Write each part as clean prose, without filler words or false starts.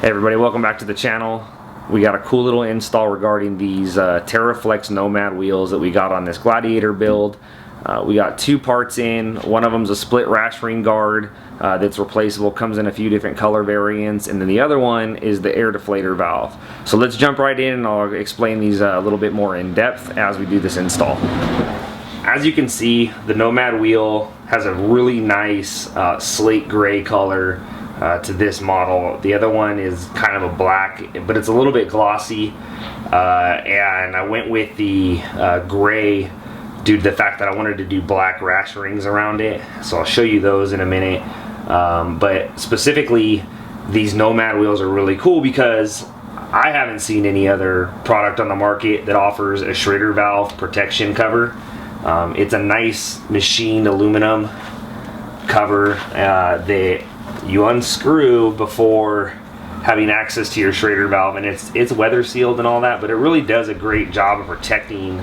Hey everybody, welcome back to the channel. We got a cool little install regarding these TeraFlex Nomad wheels that we got on this Gladiator build. We got two parts in. One of them is a split rash ring guard that's replaceable, comes in a few different color variants, and then the other one is the air deflator valve. So let's jump right in and I'll explain these a little bit more in depth as we do this install. As you can see, the Nomad wheel has a really nice slate gray color to this model. The other one is kind of a black, but it's a little bit glossy, and I went with the gray due to the fact that I wanted to do black rash rings around it. So I'll show you those in a minute, but specifically these Nomad wheels are really cool because I haven't seen any other product on the market that offers a Schrader valve protection cover. It's a nice machined aluminum cover that you unscrew before having access to your Schrader valve, and it's weather sealed and all that, but it really does a great job of protecting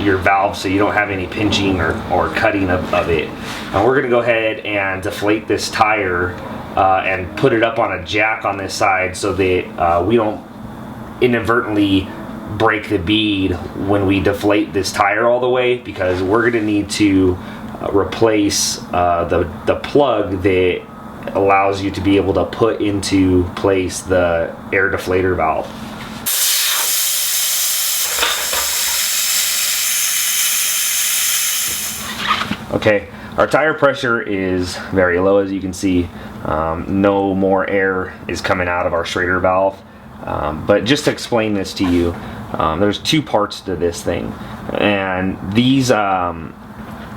your valve so you don't have any pinching or cutting of it. And we're gonna go ahead and deflate this tire and put it up on a jack on this side so that we don't inadvertently break the bead when we deflate this tire all the way, because we're gonna need to replace the plug that allows you to be able to put into place the air deflator valve. Okay, our tire pressure is very low, as you can see. No more air is coming out of our Schrader valve. But just to explain this to you, there's two parts to this thing, and these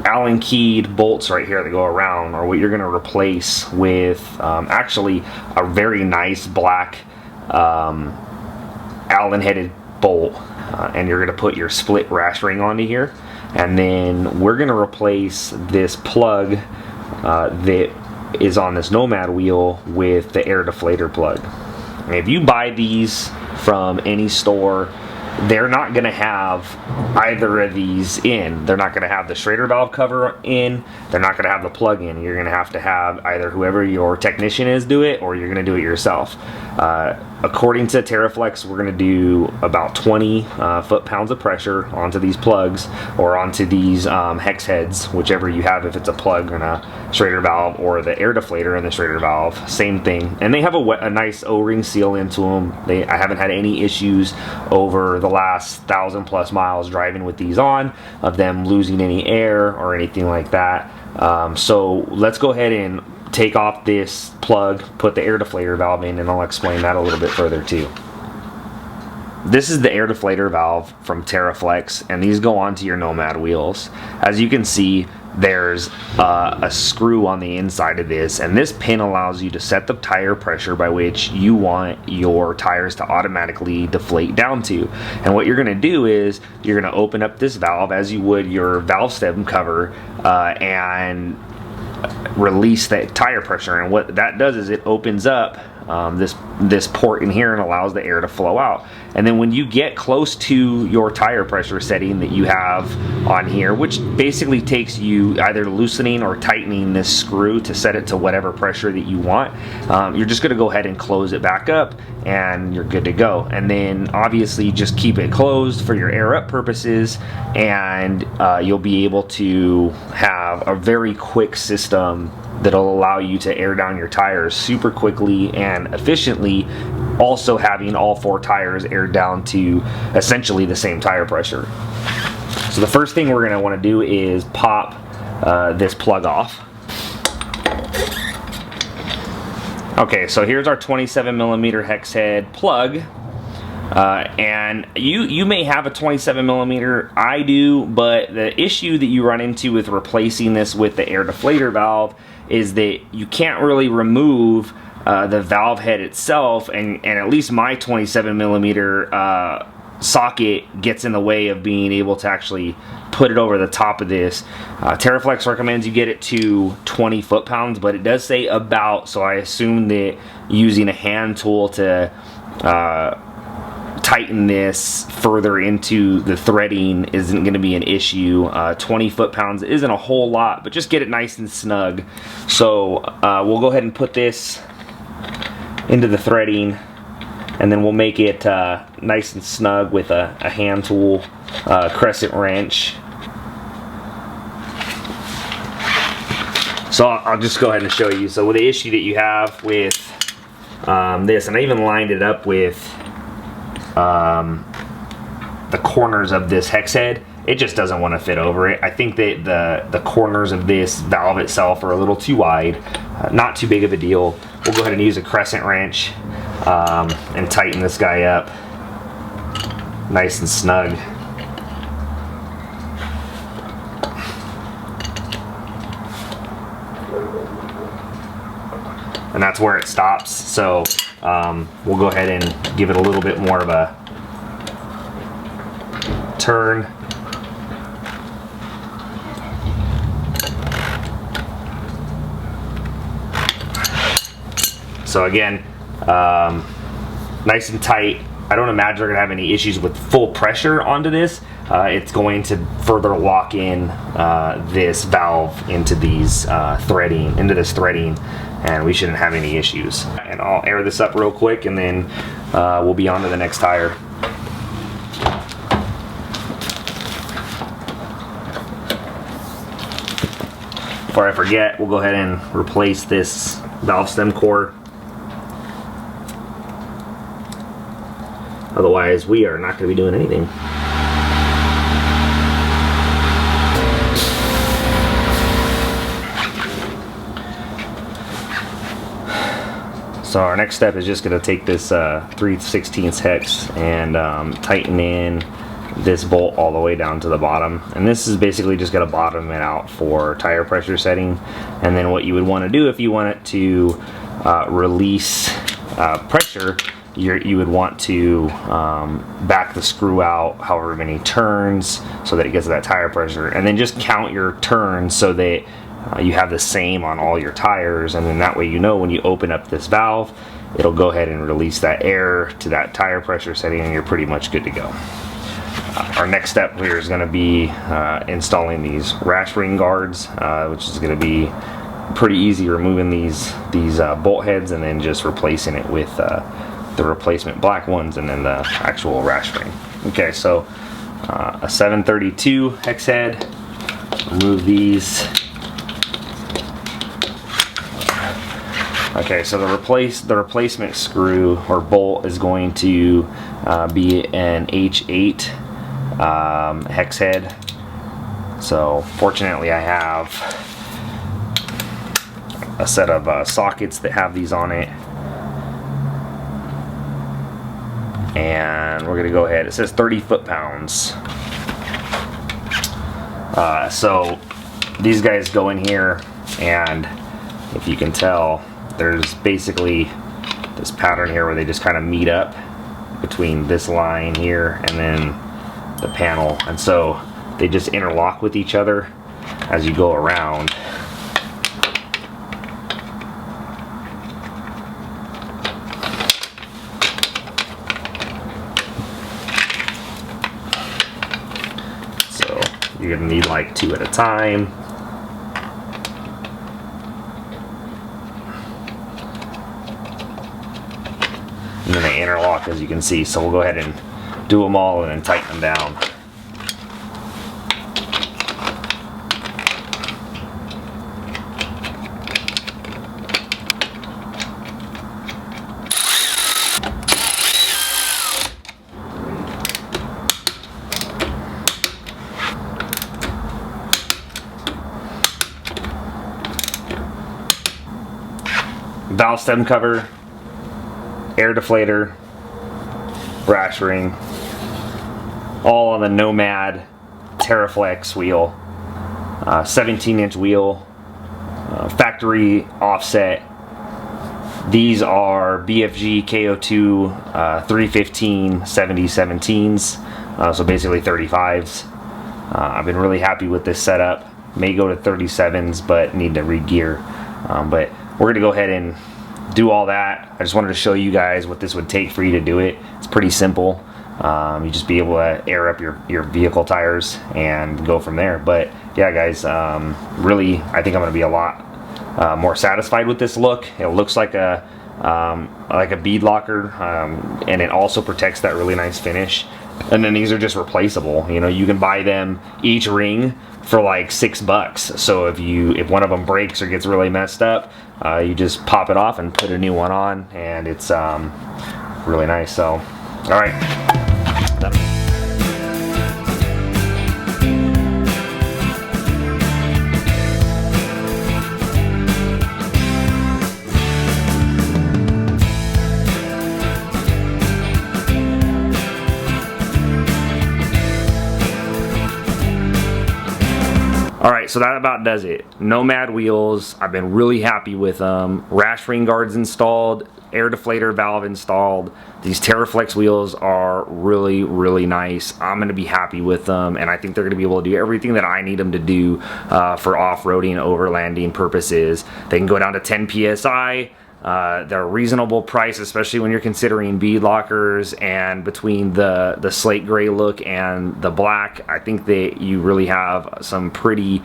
Allen keyed bolts right here that go around are what you're going to replace with actually a very nice black Allen headed bolt, and you're going to put your split rash ring onto here, and then we're going to replace this plug that is on this Nomad wheel with the air deflator plug. And if you buy these from any store, they're not going to have either of these in. They're not going to have the Schrader valve cover in. They're not going to have the plug in. You're going to have either whoever your technician is do it, or you're going to do it yourself. According to TeraFlex, we're going to do about 20 foot-pounds of pressure onto these plugs, or onto these hex heads, whichever you have, if it's a plug and a Schrader valve, or the air deflator and the Schrader valve, same thing. And they have a nice O-ring seal into them. I haven't had any issues over the last 1,000+ miles driving with these on of them losing any air or anything like that. So let's go ahead and take off this plug, put the air deflator valve in, and I'll explain that a little bit further too. This is the air deflator valve from TeraFlex, and these go onto your Nomad wheels. As you can see, there's a screw on the inside of this, and this pin allows you to set the tire pressure by which you want your tires to automatically deflate down to. And what you're going to do is you're going to open up this valve as you would your valve stem cover, and release that tire pressure, and what that does is it opens up this port in here and allows the air to flow out. And then when you get close to your tire pressure setting that you have on here, which basically takes you either loosening or tightening this screw to set it to whatever pressure that you want, you're just going to go ahead and close it back up and you're good to go. And then obviously just keep it closed for your air up purposes, and you'll be able to have a very quick system that'll allow you to air down your tires super quickly and efficiently, also having all four tires aired down to essentially the same tire pressure. So the first thing we're going to want to do is pop this plug off. Okay, so here's our 27mm hex head plug. And you may have a 27mm, I do, but the issue that you run into with replacing this with the air deflator valve is that you can't really remove the valve head itself, and at least my 27mm socket gets in the way of being able to actually put it over the top of this. TeraFlex recommends you get it to 20 foot-pounds, but it does say about, so I assume that using a hand tool to tighten this further into the threading isn't going to be an issue. 20 foot-pounds isn't a whole lot, but just get it nice and snug. So we'll go ahead and put this into the threading, and then we'll make it nice and snug with a hand tool, crescent wrench. So I'll just go ahead and show you. So with the issue that you have with this, and I even lined it up with the corners of this hex head, it just doesn't want to fit over it. I think that the corners of this valve itself are a little too wide. Not too big of a deal. We'll go ahead and use a crescent wrench and tighten this guy up nice and snug. And that's where it stops. So we'll go ahead and give it a little bit more of a turn. So again, nice and tight. I don't imagine we're gonna have any issues with full pressure onto this. It's going to further lock in this valve into these this threading, and we shouldn't have any issues. And I'll air this up real quick, and then we'll be on to the next tire. Before I forget, we'll go ahead and replace this valve stem core. Otherwise, we are not going to be doing anything. So our next step is just going to take this 3/16 hex and tighten in this bolt all the way down to the bottom. And this is basically just going to bottom it out for tire pressure setting. And then what you would want to do if you want it to release pressure, you would want to back the screw out however many turns so that it gets to that tire pressure, and then just count your turns so that you have the same on all your tires, and then that way you know when you open up this valve, it'll go ahead and release that air to that tire pressure setting, and you're pretty much good to go. Our next step here is going to be installing these rash ring guards, which is going to be pretty easy, removing these bolt heads and then just replacing it with the replacement black ones and then the actual rash ring. Okay, so a 732 hex head. Remove these. Okay, so the replacement screw or bolt is going to be an H8 hex head. So fortunately I have a set of sockets that have these on it. And we're going to go ahead, it says 30 foot-pounds. So these guys go in here, and if you can tell, there's basically this pattern here where they just kind of meet up between this line here and then the panel, and so they just interlock with each other as you go around. So you're gonna need like 2 at a time. And then they interlock, as you can see, so we'll go ahead and do them all and then tighten them down. Valve stem cover, air deflator, rash ring, all on the Nomad TeraFlex wheel, 17-inch wheel, factory offset. These are BFG KO2 315 7017s, so basically 35s. I've been really happy with this setup. May go to 37s, but need to re-gear. But we're going to go ahead and do all that. I just wanted to show you guys what this would take for you to do it. It's pretty simple. You just be able to air up your vehicle tires and go from there. But yeah, guys, really, I think I'm going to be a lot more satisfied with this look. It looks like a like a bead locker, and it also protects that really nice finish. And then these are just replaceable. You know, you can buy them each ring for like $6. So if one of them breaks or gets really messed up, you just pop it off and put a new one on, and it's really nice. So, all right. Alright, so that about does it. Nomad wheels, I've been really happy with them. Rash ring guards installed, air deflator valve installed. These TeraFlex wheels are really, really nice. I'm going to be happy with them, and I think they're going to be able to do everything that I need them to do for off-roading, overlanding purposes. They can go down to 10 PSI. They're a reasonable price, especially when you're considering bead lockers, and between the slate gray look and the black, I think that you really have some pretty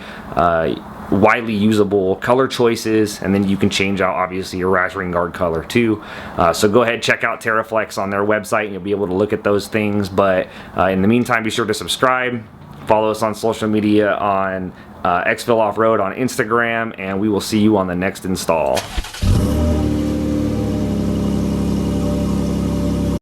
widely usable color choices, and then you can change out obviously your rash ring guard color too. So go ahead, check out TeraFlex on their website and you'll be able to look at those things. But in the meantime, be sure to subscribe, follow us on social media on Exfil Off-Road on Instagram, and we will see you on the next install.